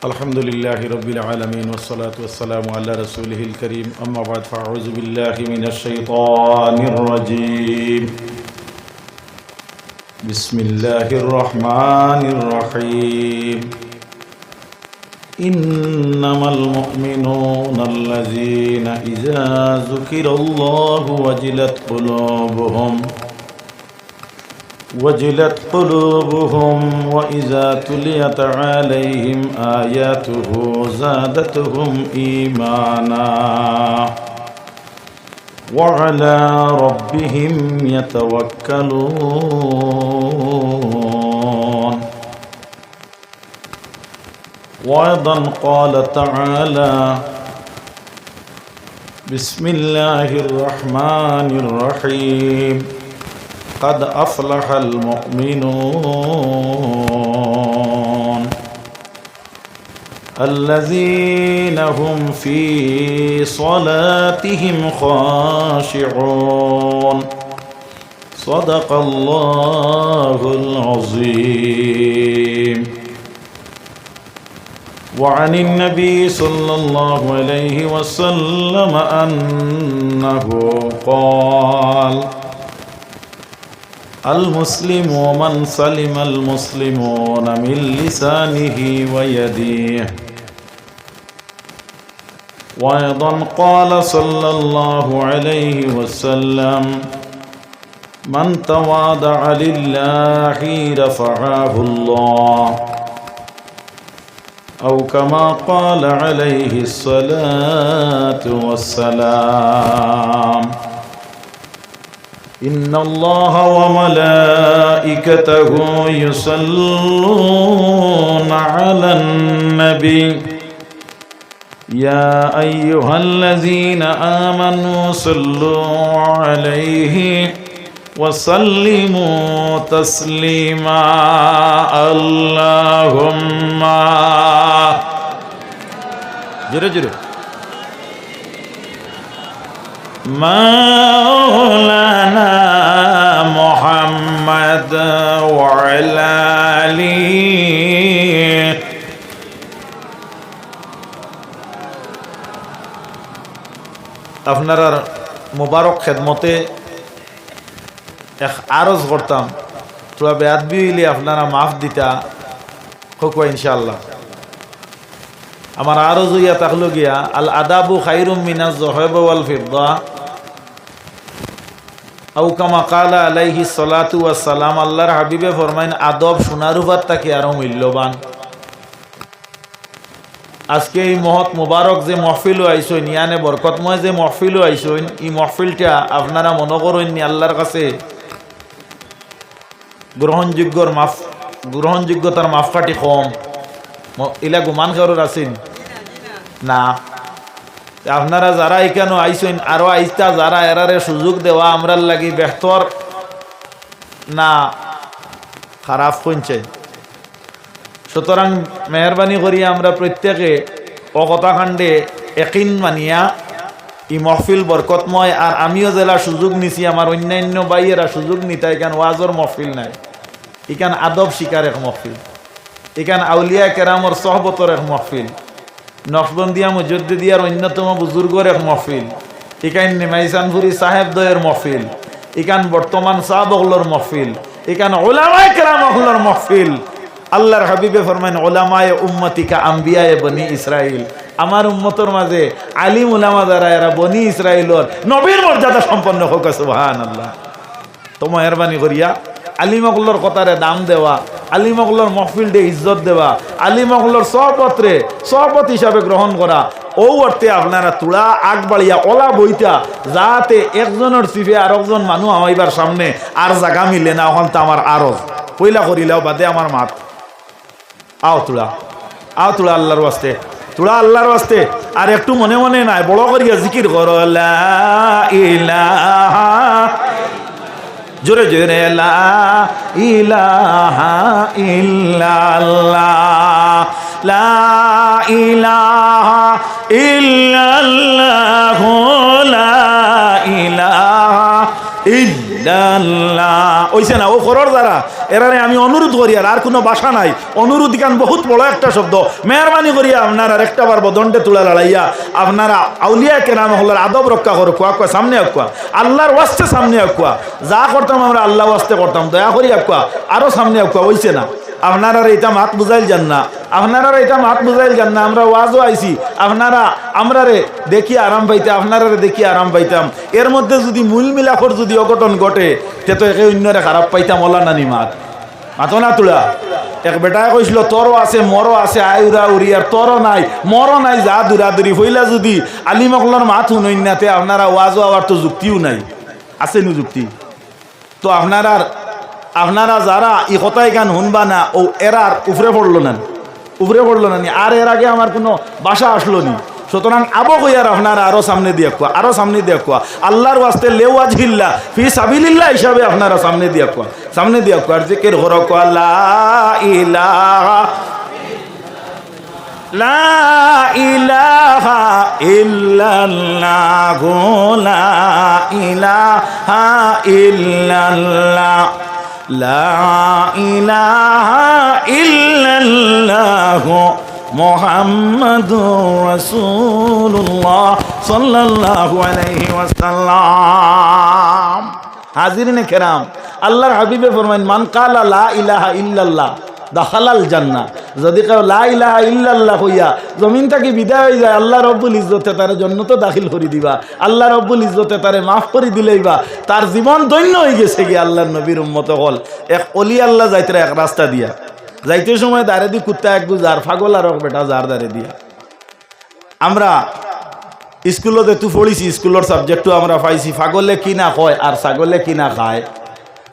الحمد لله رب العالمين والصلاة والسلام على رسوله الكريم أما بعد فأعوذ بالله من الشيطان الرجيم بسم الله الرحمن الرحيم إنما المؤمنون الذين إذا ذكر الله وجلت قلوبهم وإذا تليت عليهم آياته زادتهم إيمانا وعلى ربهم يتوكلون وأيضا قال تعالى بسم الله الرحمن الرحيم قد أفلح المؤمنون الذين هم في صلاتهم خاشعون صدق الله العظيم وعن النبي صلى الله عليه وسلم أنه قال المسلم من سلم المسلمون من لسانه ويده وأيضا قال صلى الله عليه وسلم من تواضع لله رفعه الله أو كما قال عليه الصلاة والسلام إن الله وملائكته يصلون على النبي يا أيها الذين آمنوا صلوا عليه وسلموا تسليما اللهم جرجر مولانا محمد وعلى آله আপনার মুবারক খেদমতে এক আরজ করতাম তোরা বেয়াদবি হইলে আপনারা মাফ দিতা হোক ইনশাআল্লাহ আমার আরজ হইয়া তাকলো গিয়া আল আদাবু খাইরুম মিনাজ যহাব ওয়াল ফিদ্দা আও কামা কালা আলাইহি সালাতু ওয়াস সালাম আল্লাহর হাবিবে ফরমাইন আদব সোনার উপর থেকে আরো মূল্যবান। আজকে এই মহৎ মুবারক যে মহফিলও আইসইন ইয়ানে বরকতময় যে মহফিলও আইসইন এই মহফিলটা আপনারা মনে করেন আল্লাহর কাছে গ্রহণযোগ্যতার মাপকাঠি কম ইলা গুমান কারোর আছেন না। আপনারা যারা এখানে আইসেন আরো আইসতা যারা এরারে সুযোগ দেওয়া আমরার লাগি বেহতর না খারাপ হইছে। সুতরাং মেহরবানি করিয়া আমরা প্রত্যেকে অকথাকাণ্ডে একিন মানিয়া ই মহফিল বরকতময় আর আমিও জেলা সুযোগ নিছি আমার অন্যান্য বাইয়েরা সুযোগ নিতা এখান ওয়াজর মহফিল নাই, এখান আদব শিকার এক মহফিল, এখান আউলিয়া কেরামর সহবতর এক মহফিল, নকশবন্দিয়া মুজদ্দিদিয়ার অন্যতম বুজুর্গর এক মহফিল, এখান নেমাইসানপুরি সাহেব দয়ের মহফিল, এখান বর্তমান সাহাবগলর মহফিল, এখান ওলামায়ে কেরামগলর মহফিল। আল্লাহর হাবিবে ফরমাইন ওলামায়ে উম্মতিকা আম্বিয়ায়ে বনি ইসরাইল, আমার উম্মতর মাঝে আলিম উলামা যারা এরা বনি ইসরাইলর নবীর মর্যাদা সম্পন্ন হোক সুবহানাল্লাহ। তো মেহরবানি করিয়া আলিমগলর কথারে দাম দেওয়া, আলিমগলর মহফিলডে ইজ্জত দেওয়া, আলিমগলর সহপত হিসাবে গ্রহণ করা, ও অর্থে আপনারা তুলা আগ বাড়িয়া ওলা বইতা যাতে একজনের চিফে আর একজন মানুষ আমাইবার সামনে আর জায়গা মিলে না ওখান তো আমার আরো পয়লা করিলেও বাদে আমার মাত আও তুলা আল্লাহর ওয়াস্তে, তুলা আল্লাহর ওয়াস্তে। আর একটু মনে মনে নাই বড় করিয়া জিকির করো লা ইলাহা জোরে জোরে লা ইলাহা ইল্লাল্লাহ লা ইলাহা ইল্লাল্লাহ লা ইলাহা ইল্লাল্লাহ ওইছে না ও করর যারা এরারে আমি অনুরোধ করি আর কোনো ভাষা নাই অনুরোধ গান বহুত বড় একটা শব্দ মেহরবানি করিয়া আপনার আর একটা বার বদনটে তুলা লড়াইয়া আপনারা আউলিয়া কেরাম হল্লার আদব রক্ষা করো কোয়া সামনে আকুয়া আল্লাহর ওয়াস্তে সামনে আকুয়া যা করতাম আমরা আল্লাহ ওয়াস্তে করতাম দয়া করি আকুয়া আরো সামনে আকুয়া ওইছে না আপনারা এটা মাত বুঝাইল যান না আপনারা এটা মাত বুঝাইল যান না আমরা ওয়াজও আইছি আপনারা আমরারে দেখি আরাম পাইতে আপনারা দেখি আরাম পাইতাম এর মধ্যে যদি মূল মিলাফর যদি অঘটন ঘটে তে তো একে অন্যরে খারাপ পাইতাম ওলা নানি মাত মাতো না তোলা এক বেটায় কইছিল তরও আছে মরও আছে আই উড়া উড়ি আর তরও নাই মরও নাই যা দূরাদূরি হইলা যদি আলিমকলার মাত শুনইন নাতে আপনারা ওয়াজও আবার তো যুক্তিও নাই আছে নি যুক্তি তো আপনারা যারা ই কথাই গান শুনবা না ও এরার উপরে পড়লো না নি আর এর আগে আমার কোনো বাসা আসলো নি সুতরাং আবো কইয়ার আপনারা আরো সামনে দিয়ে কুয়া আল্লাহর ওয়াস্তে লেওয়াজ হিল্লা ফি সাবিলিল্লাহ হিসাবে আপনারা সামনে দিয়ে কুয়া আর জিকির করো কুয়া লা ইলাহা ইল্লাল্লাহ লা ইলাহা ইল্লাল্লাহ লা ইলাহা ইল্লাল্লাহ মুহাম্মাদুর রাসূলুল্লাহ সাল্লাল্লাহু আলাইহি ওয়াসাল্লাম হাজিরিনে কেরাম আল্লাহর হাবিবে ফরমায়েন মান কালা লা ইলাহা ইল্লাল্লাহ দাখালাল জান্নাহ যদি কেউ লা ইলাহা ইল্লাল্লাহ হইয়া জমিন থেকে বিদায় হয়ে যায় আল্লাহ রব্বুল ইজ্জতে তারে জান্নাতে দাখিল করে দিবা আল্লাহ রব্বুল ইজ্জতে তারে মাফ করে দিলেইবা তার জীবন ধন্য হয়ে গেছে কি আল্লাহর নবীর উম্মত হল এক অলি আল্লাহ যাইতে এক রাস্তা দিয়া যাইতে সময় দাঁড়ে দি কুত্তা এক গুজার পাগল আর বেটা যার দাঁড়ে দিয়া আমরা স্কুলতে তু পড়িছি স্কুলের সাবজেক্টও আমরা পাইছি পাগলে কি না কয় আর ছাগলে কি না খায়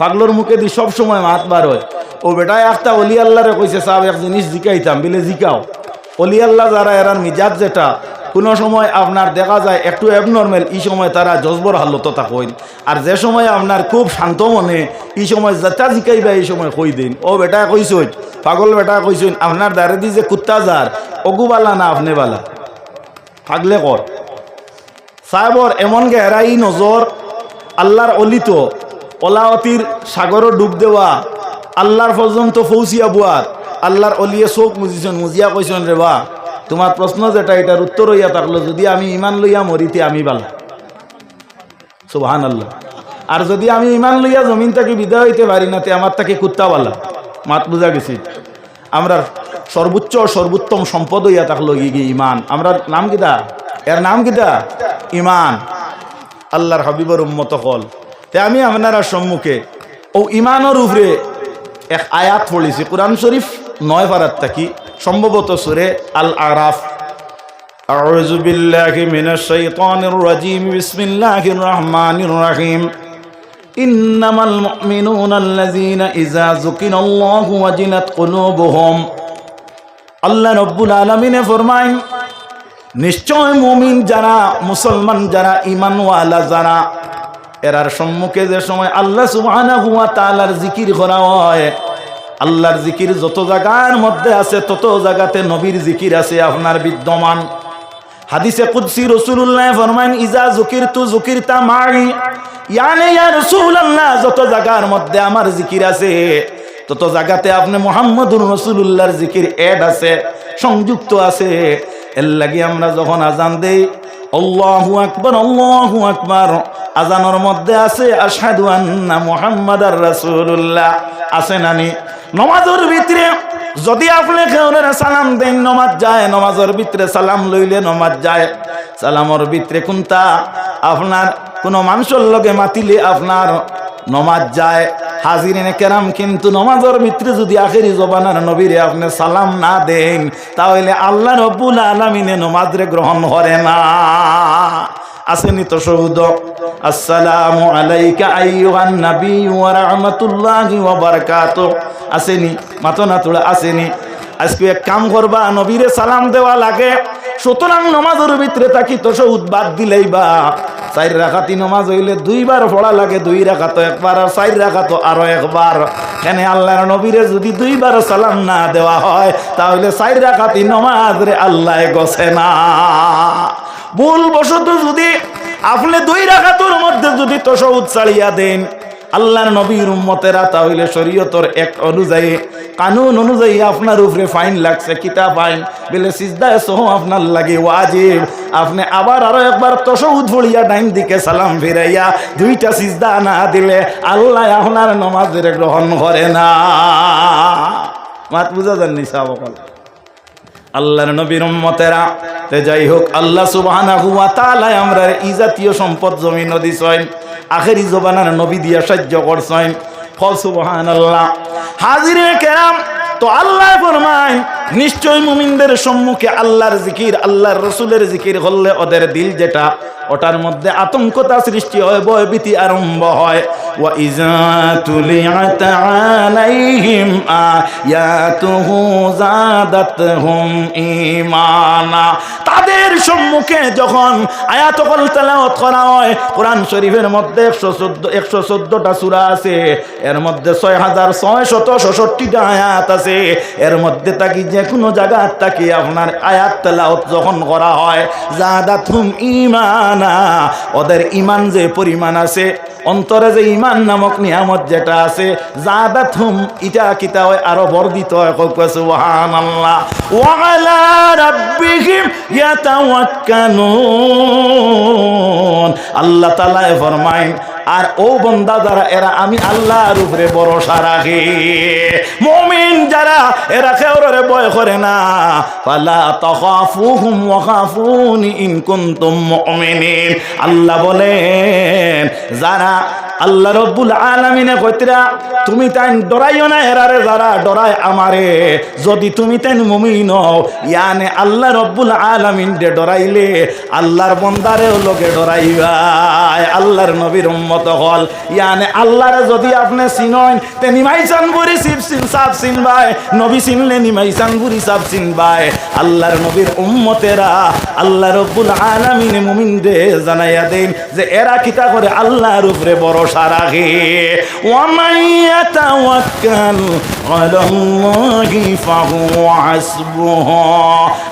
পাগলোর মুখে দি সব সময় মাত বার হয় ও বেটায় একটা অলি আল্লাহরে কইছে সাহেব এক জিনিস জিকাইতাম বিলে জিকাও অলি আল্লাহ যারা এরার মিজাজ যেটা কোনো সময় আপনার দেখা যায় একটু অ্যাবনর্মাল এই সময় তারা জজবর হালত থাকেন আর যে সময় আপনার খুব শান্ত মনে এই সময় যেটা জিকাইবা এই সময় কই দিন ও বেটা কইসই পাগল বেটা কইসইন আপনার দাঁড়ে দি যে কুত্তা যার অগুবালা না আপনি বালা পাগলে কর সাহেবর এমন গেহরাই নজর আল্লাহর অলিত ওলাওয়াতির সাগরও ডুব দেওয়া আল্লাহর পর্যন্ত পৌঁছিয়া বুয়ার আল্লাহর অলিয়ে চোখ মুজিছেন মুজিয়া কইছেন রে বা তোমার প্রশ্ন যেটা এটার উত্তর হইয়া থাকলো যদি আমি ইমান লইয়া মরিতে আমি বালা সুবহানাল্লাহ আর যদি আমি ইমান লইয়া জমিন থেকে বিদায় হইতে পারি না তে আমার তাকে কুত্তা বালা মাত বুঝা গেছি আমরা সর্বোচ্চ সর্বোত্তম সম্পদ হইয়া থাকলো গিয়ে ইমান আমরা নাম কিতা এর নাম কিতা ইমান আল্লাহর হাবিবর উম্মত হল তে আমি আপনারা সম্মুখে ও ইমানের উপরে এক আয়াত পড়েছি কুরআন শরীফ 9 পারাত থাকি সম্ভবত সূরা আল আরাফ আউযু বিল্লাহি মিনাশ শাইতানির রাজীম বিসমিল্লাহির রহমানির রহিম ইন্নামাল মুমিনুনা আল্লাযীনা ইযা যুকিরাল্লাহু ওয়াজিলাত কুলুবুহুম আল্লাহ রাব্বুল আলামিন ফরমায় নিশ্চয় মুমিন যারা মুসলমান যারা ঈমানওয়ালা যারা এরার সম্মুখে যে সময় আল্লাহ সুবহানাহু ওয়া তাআলার জিকির করা হয় আল্লাহর জিকির যত জায়গার মধ্যে আছে তত জায়গাতে নবীর জিকির আছে আপনার বিদ্যমান হাদিসে কুদসি রাসূলুল্লাহ ফরমান ইজা যুকিরতু যুকিরতা মাই ইয়ানি ইয়া রাসূলুল্লাহ যত জায়গার মধ্যে আমার জিকির আছে তত জায়গাতে আপনি মুহাম্মদুর রাসূলুল্লাহর জিকির এড আছে সংযুক্ত আছে এর লাগি আমরা যখন আজান দেই আল্লাহু আকবার আজানের মধ্যে আছে আশহাদু আন্না মুহাম্মাদার রাসূলুল্লাহ আছে নানি নামাজের ভিতরে যদি আপনি কেউরে সালাম দেন নামাজ যায় নামাজের ভিতরে সালাম লইলে নামাজ যায় সালামর ভিতরে কোনটা আপনার কোন মানুষের লগে মাতিলে আপনার নামাজ যায় হাজিরিনে কেরাম কিন্তু নামাজের ভিতরে যদি আখেরি জবানার নবীরে আপনি সালাম না দেন তাহলে আল্লাহ রাব্বুল আলামিনে নামাজরে গ্রহণ করে না আসেনি তো শহীদ আসসালামু আলাইকা আইয়ুহান নবী ওয়া রাহমাতুল্লাহি ওয়া বারাকাতুহু আসেনি মাতো না তোলা আসেনি আজকে এক কাম করবা নবীরে সালাম দেওয়া লাগে সুতরাং নামাজের ভিতরে তাকি তো শহীদ বাদ দিলেই বা 4 রাকাতি নামাজ হইলে 2 বার পড়া লাগে 2 রাকাত একবার আর 4 রাকাত আরো একবার এখানে আল্লাহর নবীরে যদি 2 বার সালাম না দেওয়া হয় তাহলে 4 রাকাতি নামাজ রে আল্লাহ গছে না ভুল বশত যদি আপনি 2 রাকাতের মধ্যে যদি তাশাহুদ ছাড়িয়া দেন আল্লাহর নবীর উম্মতেরা তাহলে শরীয়তের এক অনুযায়ী কানুন অনুযায়ী আপনার উপরে ফাইন লাগছে, কিতা ফাইন বলে সিজদায় সহ আপনার লাগে ওয়াজিব। আপনি আবার আরো একবার তাশাহুদ পড়িয়া ডাইন দিকে সালাম ফিরাইয়া দুইটা সিজদা না দিলে আল্লাহ আপনার নামাজের গ্রহণ করে না। মাত বুঝা যাননি সাহাবাগণ, আল্লাহর নবীর উম্মতেরা। তে যাই হোক, আল্লাহ সুবহানাহু ওয়া তাআলা আমরা এই জাতীয় সম্পদ জমিন দিছেন, আখেরি জবানার নবী দিয়া সাহায্য করছেন। সুবহানাল্লাহ। হাজিরে কেরাম, তো আল্লাহ ফরমায় নিশ্চয় মুমিনদের সম্মুখে আল্লাহর জিকির, আল্লাহর রাসূলের জিকির করলে ওদের দিল যেটা, ওটার মধ্যে আতঙ্কতা সৃষ্টি হয়, ভয়ভীতি আরম্ভ হয়। ওয়া ইযা তুলিয়াত আলাইহিম আয়াতুহু জাদাতহুম ঈমানা। তাদের সম্মুখে যখন আয়াতগুল তেলাওয়াত করা হয়, কোরআন শরীফের মধ্যে 114টা সূরা আছে, এর মধ্যে 6666টা আয়াত আছে। এর মধ্যে তাকি যে কোনো জায়গা তাকি আপনার আয়াত তেলাওয়াত যখন করা হয়, জাদাতহুম ঈমানা, ওদের ঈমান যে পরিমাণ আছে, অন্তরে যে ঈমান নামক নিয়ামত যেটা আছে, জাদাতহুম, এটা কিতা হয় আরো বর্ধিত হয়। সুবহানাল্লাহ। ওয়া আলা রাব্বিহিম ইয়াতাওয়াক্কালুন। আল্লাহ তাআলা ফরমায়, আর ও বান্দা যারা, এরা আমি আল্লাহর উপরে ভরসা রাখে। মুমিন যারা, এরা কেউরে ভয় করে না। ফালা তাখাফুহুম ওয়া খাফুনি ইন কুনতুম মুমিনিন। আল্লাহ বলেন, যারা আল্লাহ রব্বুল আলামিনে কইতরা তুমি তাই ডরাইও না, এরারে যারা ডরায় আমারে, যদি তুমি তাই মুমিন হও, ইয়ানে আল্লাহ রব্বুল আলামিন দে ডরাইলে আল্লাহর বন্দারেও লোকে ডরাইবা। আল্লাহর নবীর উম্মত হল, ইয়ানে আল্লাহরে যদি আপনি চিনেন তে নিমাইসান বুড়ি সাপ চিনবাই, নবী চিনলে নিমাইসান বুড়ি সাপ চিনবাই। আল্লাহর নবীর উম্মতেরা আল্লাহ রব্বুল আলামিন মুমিনদের জানাইয়া দেন যে এরা কিতা করে আল্লাহর উপরে ভরসা রাখে। ওয়া মান ইয়াতাওয়াক্কাল আলাল্লাহি ফাহুয়া হাসবুহু।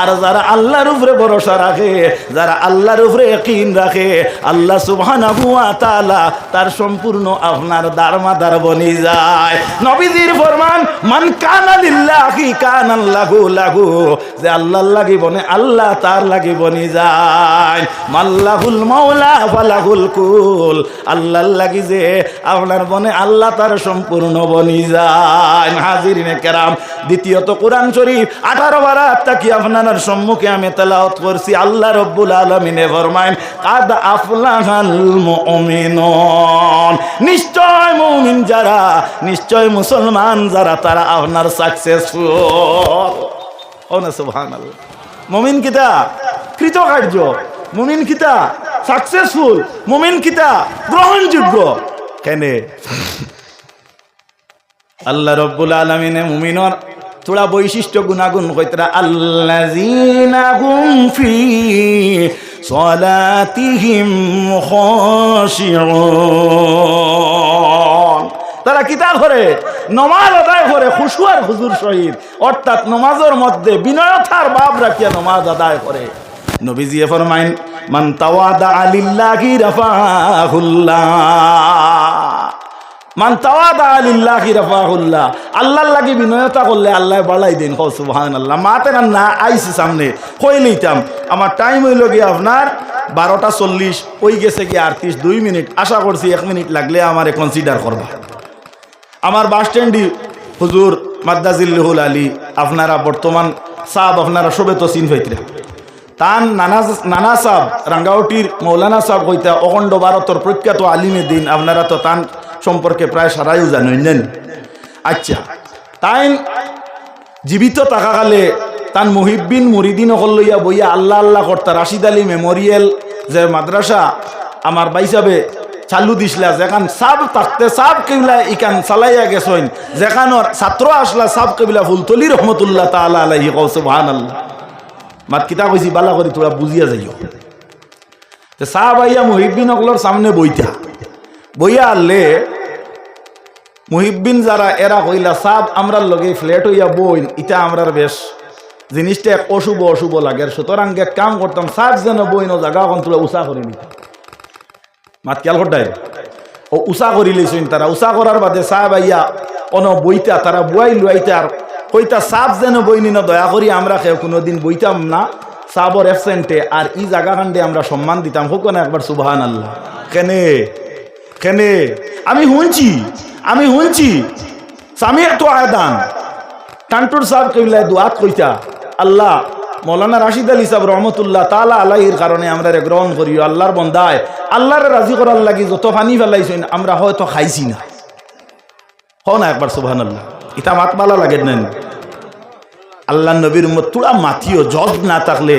আর যারা আল্লাহর উপরে ভরসা রাখে, যারা আল্লাহর উপরে ইয়াকিন রাখে, আল্লাহ সুবহানাহু ওয়া তাআলা তার সম্পূর্ণ আপনার দারমাদার বনি যায়। নবীজির ফরমান, মান কানা লিল্লাহি কানাল্লাহু লাহু, যে আল্লাহর লাগি বনে আল্লাহ তার লাগি বনি যায়। মাল্লাহুল মাওলা ফালাহুল কুল, আল্লাহর লাগি যে আপনার বনে আল্লাহ তার সম্পূর্ণ বনি যায়। হাজিরিনে কেরাম, দ্বিতীয়ত কোরআন শরীফ 18 বারাত তাকি আপনার সম্মুখে আমি তেলাওয়াত করছি। আল্লাহ রব্বুল আলামিনে ফরমায়, কাদ আফলাহাল মুমিনুন, নিশ্চয় মুমিন যারা, নিশ্চয় মুসলমান যারা, তারা আপনার সাকসেসফুল। ও না সুবহানাল্লাহ। মুমিন কিতা কৃতকার্য, মুমিন কিতা সাকসেসফুল, মুমিন কিতা গ্রহণযোগ্য। কেন? আল্লাহ রব্বুল আলামিনে মুমিনর থোড়া বৈশিষ্ট্য গুণাগুণ কইতরা, আল্লাযীনা হুম ফি সালাতিহিম খাশিউন। তারা কিতা করে? নমাজ আদায় করে খুশু আর হুজুর সহিত, অর্থাৎ নমাজের মধ্যে বিনয়তার ভাব রাখিয়া নমাজ আদায় করে। নবীজি ফরমাইন, মান তাওয়াদা লিল্লাহি রাফাহুল্লাহ, মান তাওয়াদা লিল্লাহি রাফাহুল্লাহ। আল্লাহর লাগি বিনয়তা করলে আল্লাহ বাড়াই দেন। সুবহানাল্লাহ। মাতে না আইছি সামনে কই লইতাম, আমার টাইম হইল গিয়ে আপনার 12:40, ওই গেছে গিয়ে 38 মিনিট। আশা করছি 1 মিনিট লাগলে আমারে কনসিডার করবা। আমার বাস স্ট্যান্ডি হুজুর মাদ্দাজিল্লুহুল আলী, আপনারা বর্তমান সাহেব, আপনারা সবে তো চিন পাইতরা। তান নানা সাহেব রাঙ্গাউটির মৌলানা সাহেব কইতা অখণ্ড ভারতর প্রখ্যাত আলিমে দিন, আপনারা তো তান সম্পর্কে প্রায় সারাইও জানেন। আচ্ছা, তাই জীবিত থাকাকালে তান মুহিব্বিন মুরিদিন অকল লইয়া বইয়া আল্লাহ আল্লাহ করতা। রাশিদ আলী মেমোরিয়াল যে মাদ্রাসা আমার বাইসাবে চালু দিছিলা, যেখান সাব থাকতে সাব কেবলা ইকান চালাইয়া গেছেন, যেখানোর ছাত্র আসলা সাব কেবলা ফুলতলি রহমতুল্লাহ তাআলা আলাইহি। সুবহানাল্লাহ। মাত কিতা কইছি বালা করে তোরা বুঝিয়া যাইও। সাহাব আইয়া মুহিব্বিন অকলর সামনে বইয়া আনলে মুহিব্বিন যারা এরা কইলা, সাব আমরার লগে ফ্ল্যাট হইয়া বইন, ইটা আমরার বেশ জিনিসটা এক অশুভ অশুভ লাগে। সুতরাং এক কাম করতাম, সাব যেন বইন ও জায়গা এখন তোরা উষা করে নিতাম। মাত খেয়াল করতাই ও উষা করি লইছেন তারা উষা করার বাদে সাহেব আইয়া অন বইতা তারা বুয়াই লুয়াইতে আর কইতা সাপ যেন বইনি না দয়া করি আমরা কেউ কোনোদিন বইতাম না সাবর এফসেন্টে আর ই জায়গা খান্ডে আমরা সম্মান দিতাম হোক না একবার সুবহান আল্লাহ কেনে কেনে আমি শুনছি স্বামী তো আয়দান টান্টুর সাহেব কইলায় দুয়াত কইতা আল্লাহ মৌলানা রাশিদ আলী সাহেব রহমতুল্লাহ তাআলা আলাইহির কারণে আমরা গ্রহণ করিও আল্লাহর বন্দায় আল্লাহরে রাজি করার লাগি যত পানি ফেলাইছেন আমরা হয়তো খাইছি না না একবার সুবহানাল্লাহ ইটা মাত ভালো লাগে না আল্লাহ নবীর উম্মত তুলা মাথিও জজ না থাকলে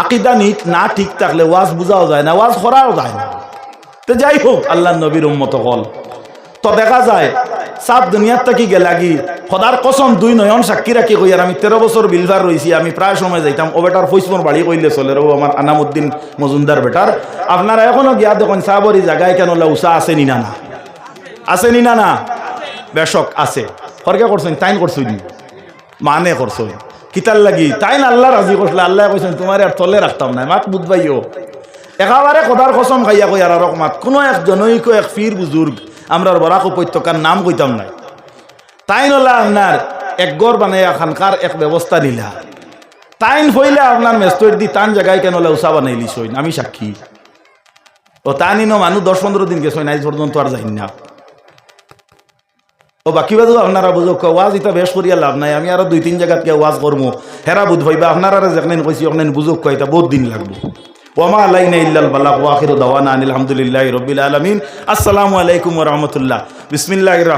আকীদা না ঠিক থাকলে ওয়াজ বুঝাও যায় না ওয়াজ করাও যায় না তো যাই হোক আল্লাহ নবীর উম্মত হল তো দেখা যায় সাপ দুনিয়ার থেকে গেলাগি খোদার কসম দুই নয়ন সাক্ষী রাখি কই আর আমি 13 বছর বিলভার রয়েছি আমি প্রায় সময় যাইতাম ও বেটার ফৈসমর বাড়ি কইলে চলে ও আমার আনামুদ্দিন মজুমদার বেটার আপনারা এখনো গিয়া দেখুন সাহাবরি জায়গায় কেন উষা আছে নি না আছে নি না বেশক আছে ফরকে করছেন তাইন করছই মানে করছই কিতার লাগি তাইন আল্লাহ রাজি করছিল আল্লাহ কইছেন তোমার আর তলে রাখতাম না মাত বুঝবাইও একেবারে খোদার কসম খাইয়া কই আর রকমাত কোনো এক জনৈক এক ফির বুজুর্গ আমরার বরাক উপত্যকার নাম কইতাম নাই তাইন হলা আপনার এক গড় বানাই খানকার এক ব্যবস্থা নিলা তাইন হইলে আপনার মেস্তর দি তান জায়গায় কেন উষা বানাইলি সইন আমি সাক্ষী ও তাইন মানুষ 10-15 দিন গেছে আজ পর্যন্ত আর যাই না ও বাকি বাজু আপনারা বুঝো ওয়াজ ইটা বেশ করিয়া লাভ নাই আমি আরো 2-3 জায়গাত গিয়ে ওয়াজ করবো হেরা বুঝ ভাইবা আপনারা যেখানে কইছি ওখানে বুঝুক কয়টা বহুত দিন লাগবে ওমা আলাইনা ইল্লাল বালাগ ওয়া আখিরু দাওয়ানা আনিল হামদুলিল্লাহি রাব্বিল আলামিন আসসালামু আলাইকুম ওয়া রাহমাতুল্লাহ বিসমিল্লাহির